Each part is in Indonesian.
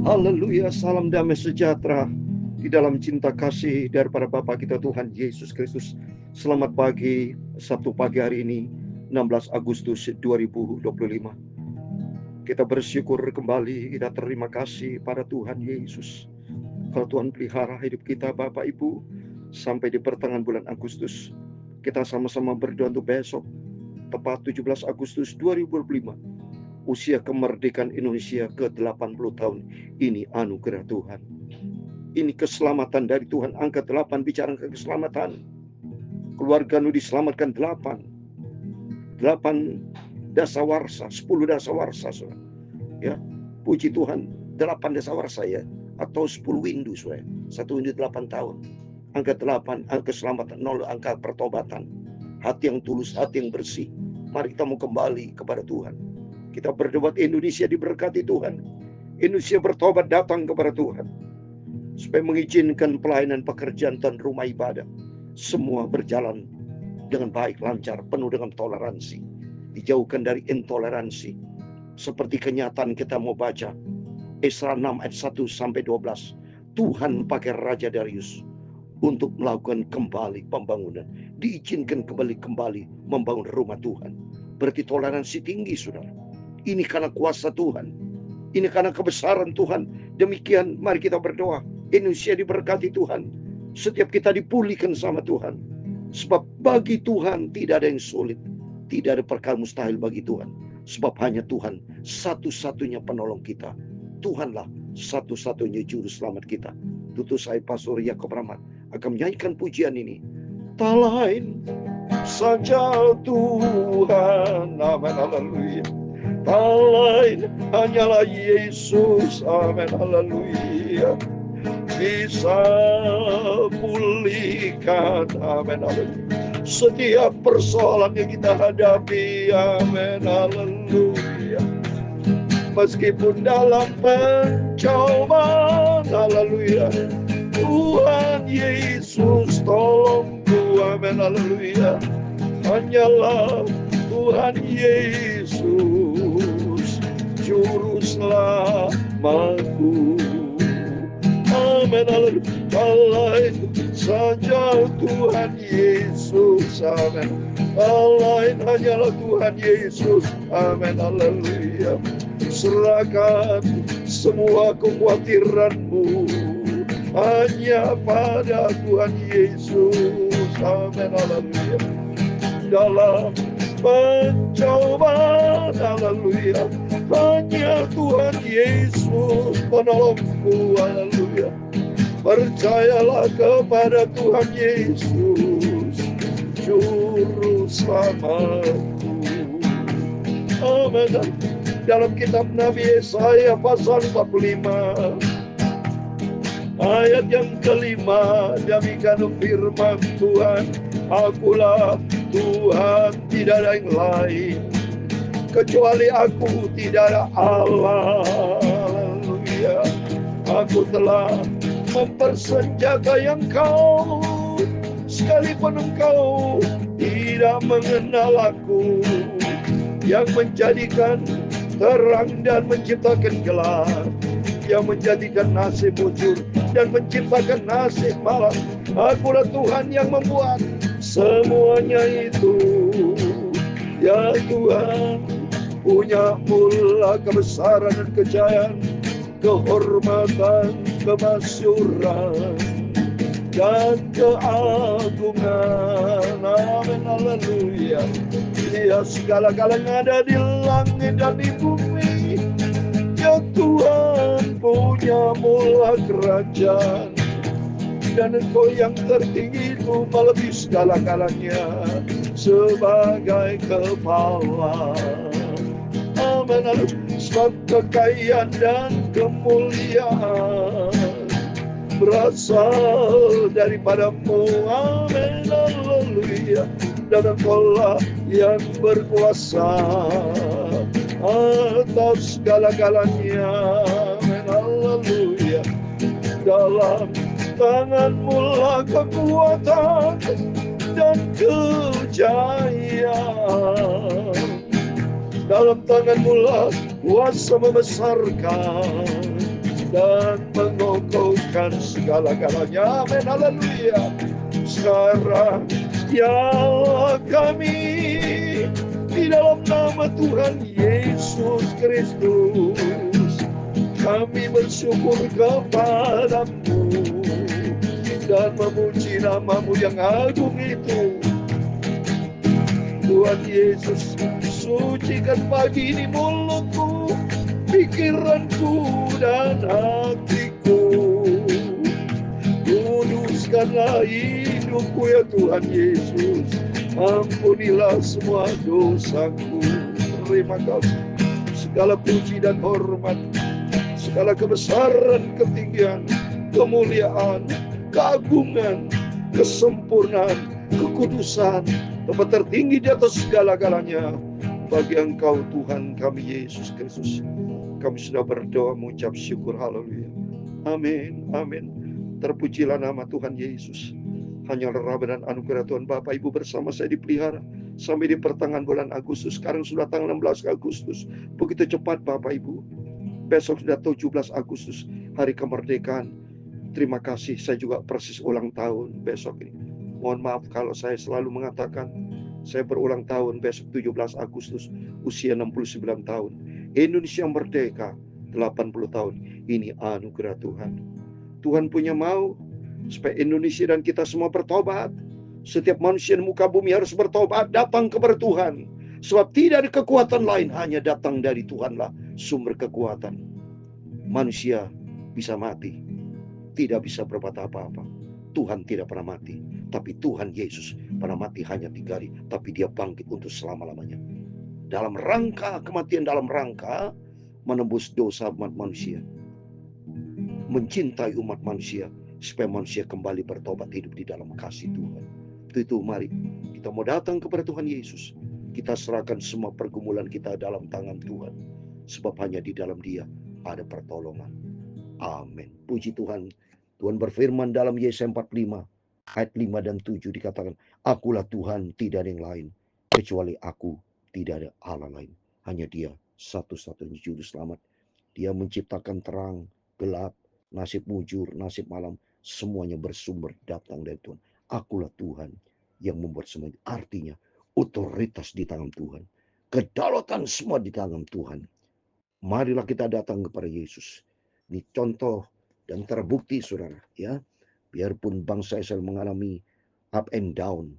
Haleluya, salam damai sejahtera di dalam cinta kasih daripada Bapa kita Tuhan Yesus Kristus. Selamat pagi, Sabtu pagi hari ini, 16 Agustus 2025. Kita bersyukur kembali, kita terima kasih pada Tuhan Yesus. Kalau Tuhan pelihara hidup kita Bapak Ibu, sampai di pertengahan bulan Agustus. Kita sama-sama berdoa untuk besok, tepat 17 Agustus 2025. Usia kemerdekaan Indonesia ke-80 tahun. Ini anugerah Tuhan. Ini keselamatan dari Tuhan. Angka 8 bicara keselamatan. Keluarga Nu diselamatkan 8 dasawarsa, 10 dasawarsa. Ya, puji Tuhan, 8 dasawarsa ya. Atau 10 windu, saudara. 1 windu 8 tahun. Angka 8, angka keselamatan. 0, angka pertobatan. Hati yang tulus, hati yang bersih. Mari kita mau kembali kepada Tuhan. Kita berdebat Indonesia diberkati Tuhan. Indonesia bertobat datang kepada Tuhan. Supaya mengizinkan pelayanan pekerjaan dan rumah ibadah. Semua berjalan dengan baik, lancar, penuh dengan toleransi. Dijauhkan dari intoleransi. Seperti kenyataan kita mau baca. Esra 6 ayat 1 sampai 12. Tuhan pakai Raja Darius untuk melakukan kembali pembangunan. Diizinkan kembali membangun rumah Tuhan. Berarti toleransi tinggi, saudara. Ini karena kuasa Tuhan. Ini karena kebesaran Tuhan. Demikian mari kita berdoa. Indonesia diberkati Tuhan. Setiap kita dipulihkan sama Tuhan. Sebab bagi Tuhan tidak ada yang sulit. Tidak ada perkara mustahil bagi Tuhan. Sebab hanya Tuhan satu-satunya penolong kita. Tuhanlah satu-satunya juru selamat kita. Tutus saya Pastor Yakob Rahmat akan menyanyikan pujian ini. Tak lain saja Tuhan. Amin, haleluya. Tak lain hanyalah Yesus, amin, haleluya. Bisa pulihkan, amin, haleluya. Setiap persoalan yang kita hadapi, amin, haleluya. Meskipun dalam pencobaan, haleluya, Tuhan Yesus tolongku, amin, haleluya. Hanyalah Tuhan Yesus juru selamatku, amin, haleluya. Lain saja Tuhan Yesus, amin. Lain hanyalah Tuhan Yesus, amin, haleluya. Serahkan semua kekhawatiranmu hanya pada Tuhan Yesus, amin, haleluya. Dalam pencobaan, haleluya, hanya Tuhan Yesus penolongku, haleluya. Percayalah kepada Tuhan Yesus juru selamatku, amin. Dalam kitab Nabi Yesaya pasal 45 ayat yang kelima, demikian firman Tuhan, akulah Tuhan, tidak ada yang lain, kecuali aku, tidak ada Allah, haleluya. Aku telah mempersenjatai engkau, sekalipun engkau tidak mengenal aku, yang menjadikan terang dan menciptakan gelap, yang menjadikan nasib bujur dan menciptakan nasib malam. Akulah Tuhan yang membuat semuanya itu. Ya Tuhan, punya mula kebesaran dan kejayaan, kehormatan, kemasyuran, dan keagungan, amin, haleluya. Ya, segala-galanya ada di langit dan di bumi. Ya Tuhan, punya mula kerajaan, dan Engkau yang tertinggi itu melebihi segala-galanya sebagai kepala, amin, haleluya. Sebab kekayaan dan kemuliaan berasal daripadamu, amin, haleluya. Dan Engkaulah yang berkuasa atas segala-galanya, amin, haleluya. Dalam tanganmu lah kekuatan dan kejayaan, dalam tanganmu lah kuasa membesarkan dan mengokohkan segala-galanya. Amin, haleluya. Sekarang ya kami di dalam nama Tuhan Yesus Kristus, kami bersyukur kepadamu dan memuji nama-Mu yang agung itu. Tuhan Yesus, sucikan pagi ini mulutku, pikiranku dan hatiku. Kuduskanlah hidupku ya Tuhan Yesus. Ampunilah semua dosaku. Terima kasih. Segala puji dan hormat, segala kebesaran, ketinggian, kemuliaan, keagungan, kesempurnaan, kekudusan, tempat tertinggi di atas segala-galanya bagi Engkau Tuhan kami Yesus Kristus. Kami sudah berdoa mengucap syukur, haleluya. Amin, amin. Terpujilah nama Tuhan Yesus. Hanya rahmat dan anugerah Tuhan Bapak Ibu bersama saya dipelihara sampai di pertengahan bulan Agustus. Sekarang sudah tanggal 16 Agustus. Begitu cepat Bapak Ibu. Besok sudah 17 Agustus, hari kemerdekaan. Terima kasih, saya juga persis ulang tahun besok ini. Mohon maaf kalau saya selalu mengatakan saya berulang tahun besok 17 Agustus, usia 69 tahun. Indonesia merdeka 80 tahun. Ini anugerah Tuhan. Tuhan punya mau supaya Indonesia dan kita semua bertobat. Setiap manusia di muka bumi harus bertobat, datang kepada Tuhan. Sebab tidak ada kekuatan lain, hanya datang dari Tuhanlah sumber kekuatan. Manusia bisa mati, tidak bisa berbuat apa-apa. Tuhan tidak pernah mati, tapi Tuhan Yesus pernah mati hanya 3 hari, tapi dia bangkit untuk selama-lamanya. Dalam rangka kematian, dalam rangka menembus dosa umat manusia, mencintai umat manusia, supaya manusia kembali bertobat, hidup di dalam kasih Tuhan. Itu mari kita mau datang kepada Tuhan Yesus. Kita serahkan semua pergumulan kita dalam tangan Tuhan. Sebab hanya di dalam Dia ada pertolongan. Amin. Puji Tuhan. Tuhan berfirman dalam Yesaya 45 ayat 5 dan 7 dikatakan, Akulah Tuhan, tidak ada yang lain. Kecuali aku, tidak ada Allah lain. Hanya Dia satu-satunya juru selamat. Dia menciptakan terang, gelap, nasib mujur, nasib malam. Semuanya bersumber datang dari Tuhan. Akulah Tuhan yang membuat semua. Artinya otoritas di tangan Tuhan. Kedaulatan semua di tangan Tuhan. Marilah kita datang kepada Yesus. Ini contoh dan terbukti saudara ya. Biarpun bangsa Israel mengalami up and down,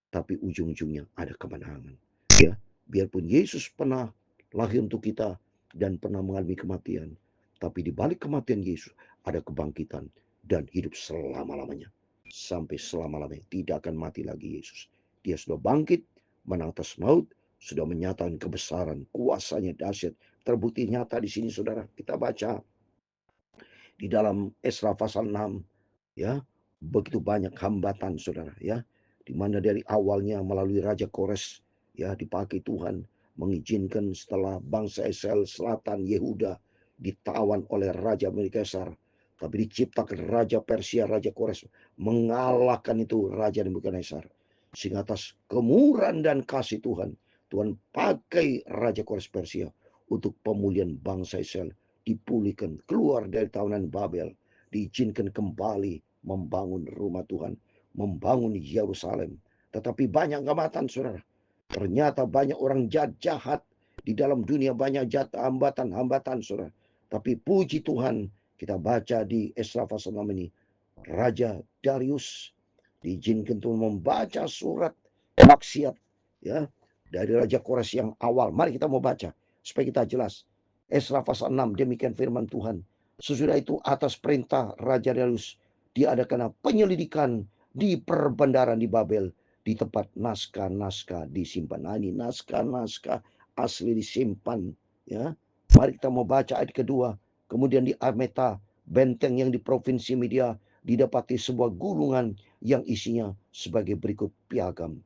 tapi ujung-ujungnya ada kemenangan. Ya, biarpun Yesus pernah lahir untuk kita dan pernah mengalami kematian, tapi di balik kematian Yesus ada kebangkitan dan hidup selama-lamanya. Sampai selama-lamanya tidak akan mati lagi Yesus. Dia sudah bangkit, menang atas maut, sudah menyatakan kebesaran, kuasanya dahsyat. Terbukti nyata di sini saudara. Kita baca di dalam Esra pasal 6 ya, begitu banyak hambatan saudara ya, di mana dari awalnya melalui Raja Kores ya dipakai Tuhan mengizinkan setelah bangsa Israel selatan Yehuda ditawan oleh Raja Nebukadnezar, tapi diciptakan Raja Persia, Raja Kores mengalahkan itu Raja Nebukadnezar, sehingga atas kemurahan dan kasih Tuhan, Tuhan pakai Raja Kores Persia untuk pemulihan bangsa Israel, dipulihkan keluar dari tawanan Babel, diizinkan kembali membangun rumah Tuhan, membangun Yerusalem. Tetapi banyak hambatan saudara. Ternyata banyak orang jahat di dalam dunia, banyak hambatan saudara. Tapi puji Tuhan, kita baca di Esra pasal 6 ini, Raja Darius diizinkan Tuhan membaca surat maksiat ya dari Raja Kores yang awal. Mari kita mau baca supaya kita jelas. Esra pasal 6, demikian firman Tuhan. Sesudah itu atas perintah Raja Darius diadakan penyelidikan di perbendaharaan di Babel, di tempat naskah-naskah disimpan. Nah, ini naskah-naskah asli disimpan ya. Mari kita mau baca ayat kedua. Kemudian di Ameta, benteng yang di provinsi Media, didapati sebuah gulungan yang isinya sebagai berikut piagam.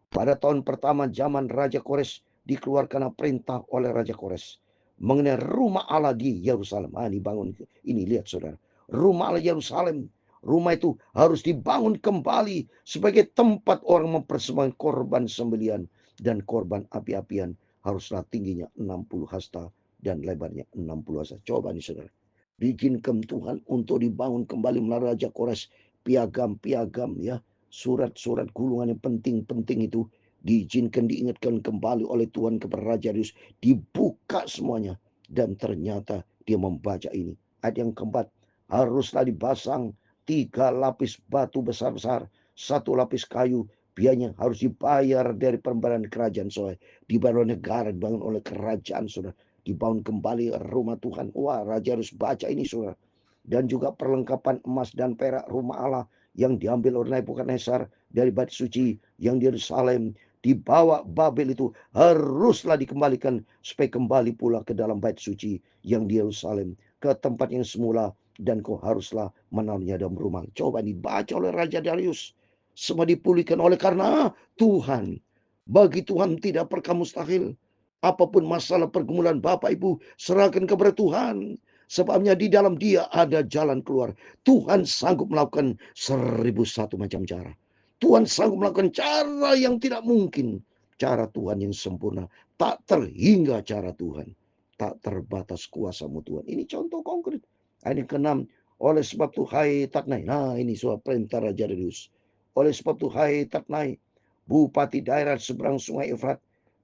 Pada tahun pertama zaman Raja Kores dikeluarkan perintah oleh Raja Kores mengenai rumah Allah di Yerusalem. Dibangun. Ini lihat saudara. Rumah Allah Yerusalem. Rumah itu harus dibangun kembali sebagai tempat orang mempersembahkan korban sembelian dan korban api-apian. Haruslah tingginya 60 hasta dan lebarnya 60 hasta. Coba nih saudara. Diizinkan Tuhan untuk dibangun kembali melalui Raja Kores, piagam-piagam ya, surat-surat gulungan yang penting-penting itu diizinkan, diingatkan kembali oleh Tuhan kepada Raja Darius, dibuka semuanya, dan ternyata dia membaca ini. Ayat yang keempat, haruslah dipasang 3 lapis batu besar-besar, 1 lapis kayu, biayanya harus dibayar dari pembayaran kerajaan. Soalnya dibayar negara, dibangun oleh kerajaan, saudara. Dibangun kembali rumah Tuhan. Wah, Raja harus baca ini, saudara. Dan juga perlengkapan emas dan perak rumah Allah yang diambil oleh Nebukadnezar dari bait suci yang di Yerusalem, dibawa Babel itu haruslah dikembalikan supaya kembali pula ke dalam bait suci yang di Yerusalem, ke tempat yang semula, dan kau haruslah menaruhnya dalam rumah. Coba dibaca oleh Raja Darius. Semua dipulihkan oleh karena Tuhan. Bagi Tuhan tidak perkara mustahil. Apapun masalah pergumulan Bapak Ibu, serahkan kepada Tuhan. Sebabnya di dalam Dia ada jalan keluar. Tuhan sanggup melakukan 1001 macam cara. Tuhan sanggup melakukan cara yang tidak mungkin. Cara Tuhan yang sempurna. Tak terhingga cara Tuhan. Tak terbatas kuasamu Tuhan. Ini contoh konkret. Ayat yang ke-6. Oleh sebab itu hai Tatnai. Nah, ini soal perintah Raja Darius. Oleh sebab itu hai Tatnai, bupati daerah seberang sungai Efrat,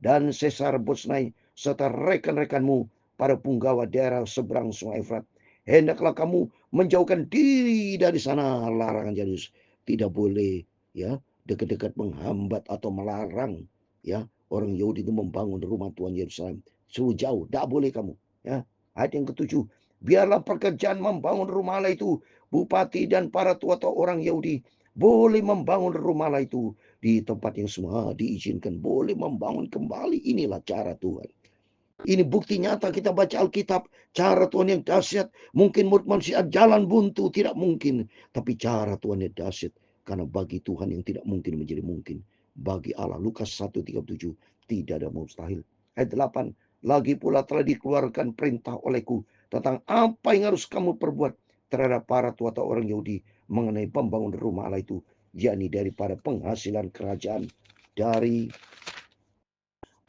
dan Sesar Bosnai, serta rekan-rekanmu para punggawa daerah seberang sungai Efrat, hendaklah kamu menjauhkan diri dari sana. Larangan Darius, tidak boleh ya dekat-dekat menghambat atau melarang ya orang Yahudi itu membangun rumah Tuhan Yerusalem. Suruh jauh, tidak boleh kamu ya. Ayat yang ke-7, biarlah pekerjaan membangun rumah Allah itu, bupati dan para tua-tua orang Yahudi boleh membangun rumah Allah itu di tempat yang semua diizinkan, boleh membangun kembali. Inilah cara Tuhan. Ini bukti nyata kita baca Alkitab. Cara Tuhan yang dahsyat. Mungkin menurut manusia jalan buntu, tidak mungkin. Tapi cara Tuhan yang dahsyat. Karena bagi Tuhan yang tidak mungkin menjadi mungkin. Bagi Allah. Lukas 1:37. Tidak ada mustahil. Ayat 8. Lagi pula telah dikeluarkan perintah olehku tentang apa yang harus kamu perbuat terhadap para tua-tua orang Yahudi mengenai pembangunan rumah Allah itu, yakni daripada penghasilan kerajaan, dari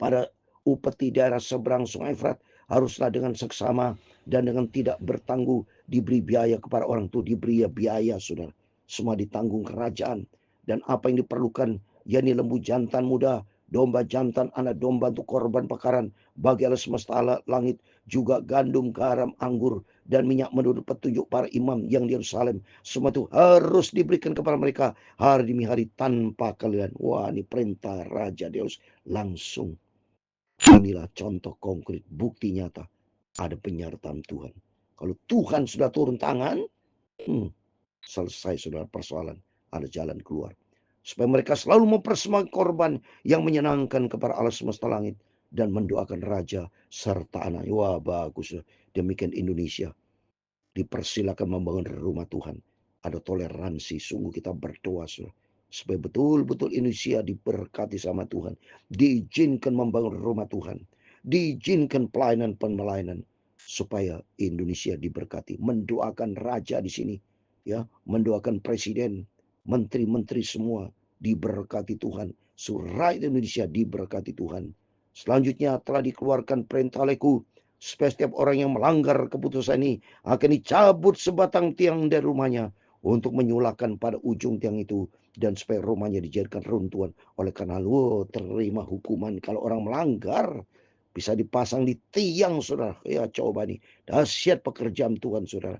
pada upeti daerah seberang sungai Efrat, haruslah dengan seksama dan dengan tidak bertangguh diberi biaya kepada orang itu. Diberi biaya, saudara, semua ditanggung kerajaan. Dan apa yang diperlukan, yakni lembu jantan muda, domba jantan, anak domba untuk korban bakaran bagi Allah semesta langit, juga gandum, garam, anggur, dan minyak menurut petunjuk para imam yang di Yerusalem. Semua itu harus diberikan kepada mereka hari demi hari tanpa kalian. Wah, ini perintah Raja Deus langsung. Inilah contoh konkret, bukti nyata ada penyertaan Tuhan. Kalau Tuhan sudah turun tangan, selesai saudara persoalan, ada jalan keluar. Supaya mereka selalu mempersembahkan korban yang menyenangkan kepada Allah semesta langit dan mendoakan raja serta anak. Wah, bagus. Demikian Indonesia dipersilakan membangun rumah Tuhan. Ada toleransi, sungguh kita berdoa supaya betul-betul Indonesia diberkati sama Tuhan. Diizinkan membangun rumah Tuhan. Diizinkan pelayanan-pelayanan supaya Indonesia diberkati. Mendoakan raja di sini, ya, mendoakan presiden, menteri-menteri semua diberkati Tuhan. Rakyat Indonesia diberkati Tuhan. Selanjutnya telah dikeluarkan perintah olehku supaya setiap orang yang melanggar keputusan ini akan dicabut sebatang tiang dari rumahnya untuk menyulakan pada ujung tiang itu, dan supaya rumahnya dijadikan runtuhan. Oleh karena lu terima hukuman kalau orang melanggar, bisa dipasang di tiang, saudara. Ya, coba nih, dahsyat pekerjaan Tuhan, saudara.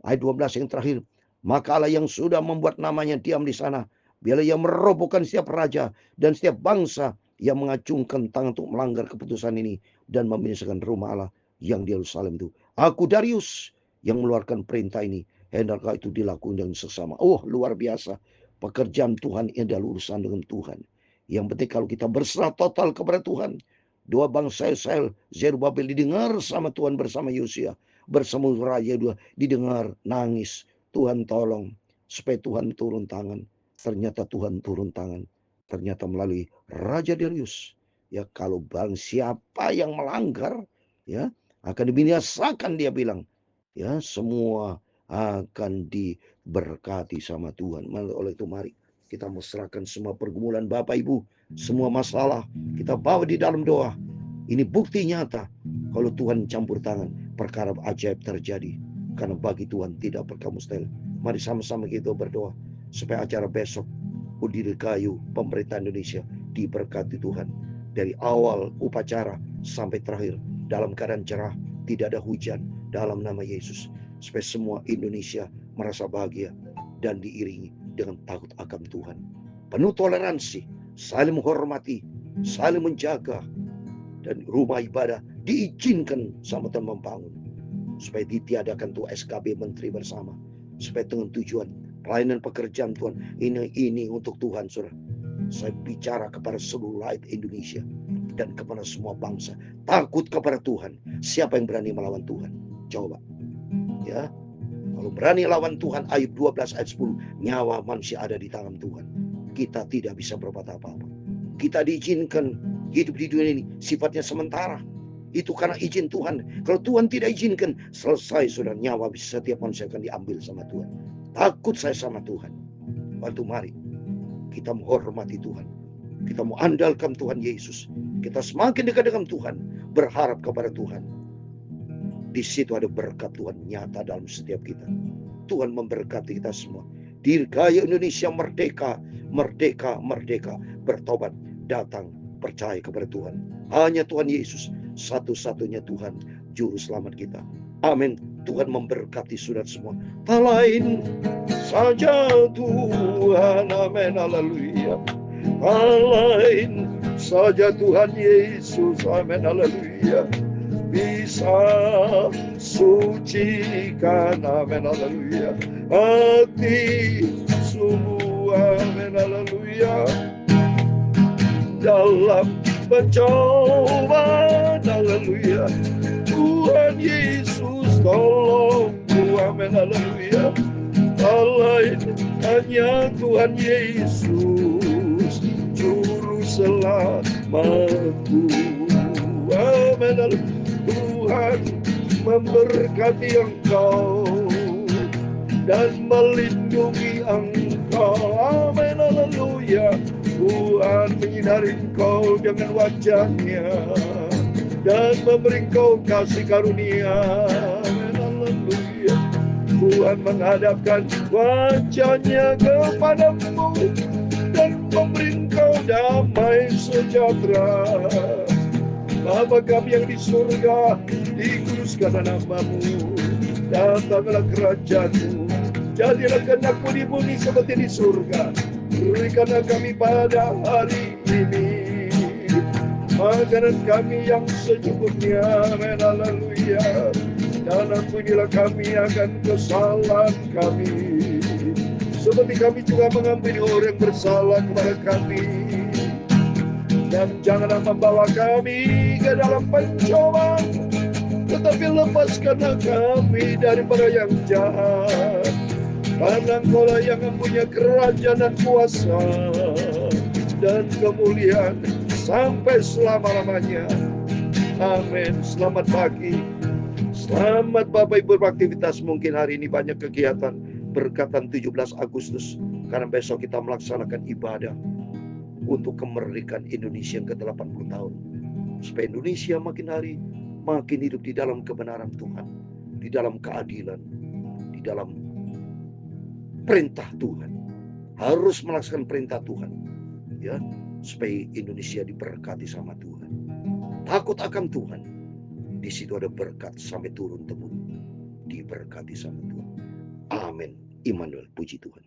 Ayat 12 yang terakhir, maka Allah yang sudah membuat namanya diam di sana, biarlah ia merobohkan setiap raja dan setiap bangsa yang mengacungkan tangan untuk melanggar keputusan ini dan membinasakan rumah Allah yang di Yerusalem itu. Aku Darius yang mengeluarkan perintah ini. Hendakkah itu dilakukan dengan sesama. Oh, luar biasa. Pekerjaan Tuhan ini adalah urusan dengan Tuhan. Yang penting kalau kita berserah total kepada Tuhan. Dua bangsa Israel, Zerubabel didengar sama Tuhan bersama Yosia. Bersama raja dua didengar nangis. Tuhan tolong supaya Tuhan turun tangan. Ternyata Tuhan turun tangan. Ternyata melalui Raja Darius. Ya, kalau barang siapa yang melanggar, ya, akan dibinasakan, dia bilang. Ya, semua akan diberkati sama Tuhan. Oleh itu mari kita mesrakan semua pergumulan Bapak Ibu, semua masalah kita bawa di dalam doa. Ini bukti nyata kalau Tuhan campur tangan, perkara ajaib terjadi. Karena bagi Tuhan tidak perkara mustahil. Mari sama-sama kita berdoa supaya acara besok Undi Dirgahayu pemerintah Indonesia diberkati Tuhan. Dari awal upacara sampai terakhir dalam keadaan cerah, tidak ada hujan, dalam nama Yesus. Supaya semua Indonesia merasa bahagia dan diiringi dengan takut akan Tuhan. Penuh toleransi, saling menghormati, saling menjaga, dan rumah ibadah diizinkan sama Tuhan membangun. Supaya ditiadakan tuh SKB Menteri bersama. Supaya dengan tujuan pelayanan pekerjaan Tuhan ini untuk Tuhan, saudara. Saya bicara kepada seluruh rakyat Indonesia dan kepada semua bangsa. Takut kepada Tuhan. Siapa yang berani melawan Tuhan? Coba. Ya. Kalau berani lawan Tuhan, Ayub 12 ayat 10, nyawa manusia ada di tangan Tuhan. Kita tidak bisa berbuat apa-apa. Kita diizinkan hidup di dunia ini sifatnya sementara. Itu karena izin Tuhan. Kalau Tuhan tidak izinkan, selesai sudah, nyawa setiap manusia akan diambil sama Tuhan. Takut saya sama Tuhan. Bantu mari kita menghormati Tuhan. Kita mau andalkan Tuhan Yesus. Kita semakin dekat dengan Tuhan, berharap kepada Tuhan. Di situ ada berkat Tuhan nyata dalam setiap kita. Tuhan memberkati kita semua. Dirgahayu Indonesia merdeka, merdeka, merdeka. Bertobat, datang, percaya kepada Tuhan. Hanya Tuhan Yesus, satu-satunya Tuhan, juru selamat kita. Amin. Tuhan memberkati saudara semua. Tak lain saja Tuhan, amin, haleluya. Tak lain saja Tuhan Yesus, amin, haleluya. Bisa sucikan, amin, haleluya, hati semua, amin, haleluya. Dalam pencobaan, haleluya, Tuhan Yesus tolongku, amin, haleluya. Lain hanya Tuhan Yesus juru selamatku, amin, haleluya. Tuhan memberkati engkau dan melindungi engkau, amin, haleluya. Tuhan menyinari engkau dengan wajahnya dan memberi engkau kasih karunia, amin, haleluya. Tuhan menghadapkan wajahnya kepadamu dan memberi engkau damai sejahtera. Bapa kami yang di surga, dikuduskanlah namamu, datanglah kerajaan-Mu, jadilah kehendak-Mu di bumi seperti di surga. Berikanlah kami pada hari ini makanan kami yang secukupnya, amin, haleluya. Dan ampunilah kami akan kesalahan kami, seperti kami juga mengampuni orang yang bersalah kepada kami. Dan janganlah membawa kami ke dalam pencobaan, tetapi lepaskanlah kami daripada yang jahat. Karena Engkau-lah yang mempunyai kerajaan dan kuasa dan kemuliaan sampai selama-lamanya. Amin. Selamat pagi. Selamat Bapak Ibu beraktivitas. Mungkin hari ini banyak kegiatan berkatan 17 Agustus. Karena besok kita melaksanakan ibadah untuk kemerdekaan Indonesia yang ke-80 tahun. Supaya Indonesia makin hari makin hidup di dalam kebenaran Tuhan, di dalam keadilan, di dalam perintah Tuhan. Harus melaksanakan perintah Tuhan, ya, supaya Indonesia diberkati sama Tuhan. Takut akan Tuhan. Di situ ada berkat sampai turun temurun. Diberkati sama Tuhan. Amin. Immanuel, puji Tuhan.